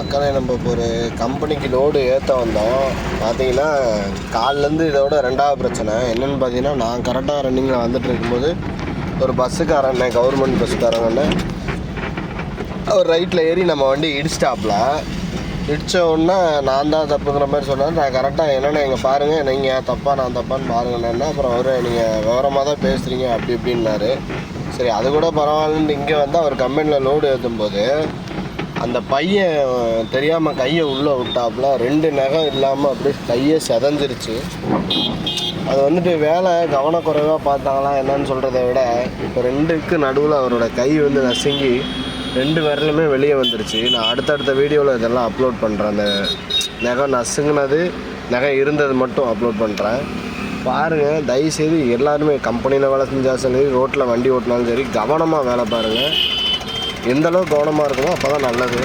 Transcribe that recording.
மக்களே, நம்ம இப்போ ஒரு கம்பெனிக்கு லோடு ஏற்ற வந்தோம். பார்த்தீங்கன்னா காலிலேருந்து இதோட ரெண்டாவது பிரச்சனை என்னென்னு பார்த்தீங்கன்னா, நான் கரெக்டாக ரன்னிங்கில் வந்துட்டு இருக்கும்போது ஒரு பஸ்ஸுக்காரண்ணே, கவர்மெண்ட் பஸ்ஸுக்காரங்கண்ணே, அவர் ரைட்டில் ஏறி நம்ம வண்டி இடிச்சிட்டாப்புல. இடித்த உடனே நான் தான் தப்புங்கிற மாதிரி சொன்னார். நான் கரெக்டாக என்னென்ன இங்கே பாருங்கள், நீங்கள் தப்பா நான் தப்பான்னு பாருங்கண்ணா. அப்புறம் அவர் நீங்கள் விவரமாக தான் பேசுகிறீங்க அப்படி இப்படின்னாரு. சரி, அது கூட பரவாயில்லன்ட்டு இங்கே வந்து அவர் கம்பெனியில் லோடு ஏற்றும்போது அந்த பையன் தெரியாமல் கையை உள்ளே விட்டாப்புல. 2 நகம் இல்லாமல் அப்படியே கையை செதஞ்சிருச்சு. அது வந்துட்டு வேலை கவனக்குறைவாக பார்த்தாங்களா என்னன்னு சொல்கிறத விட, இப்போ 2க்கு நடுவில் அவரோட கை வந்து நசுங்கி 2 விரலுமே வெளியே வந்துருச்சு. நான் அடுத்தடுத்த வீடியோவில் இதெல்லாம் அப்லோட் பண்ணுறேன். அந்த நகம் நசுங்கினது, நகம் இருந்தது மட்டும் அப்லோட் பண்ணுறேன். பாருங்கள், தயவுசெய்து எல்லாருமே கம்பெனியில் வேலை செஞ்சாலும் சரி, ரோட்டில் வண்டி ஓட்டினாலும் சரி, கவனமாக வேலை பாருங்கள். எந்தளவுக்கு கவனமாக இருக்கணும் அப்போ தான் நல்லது.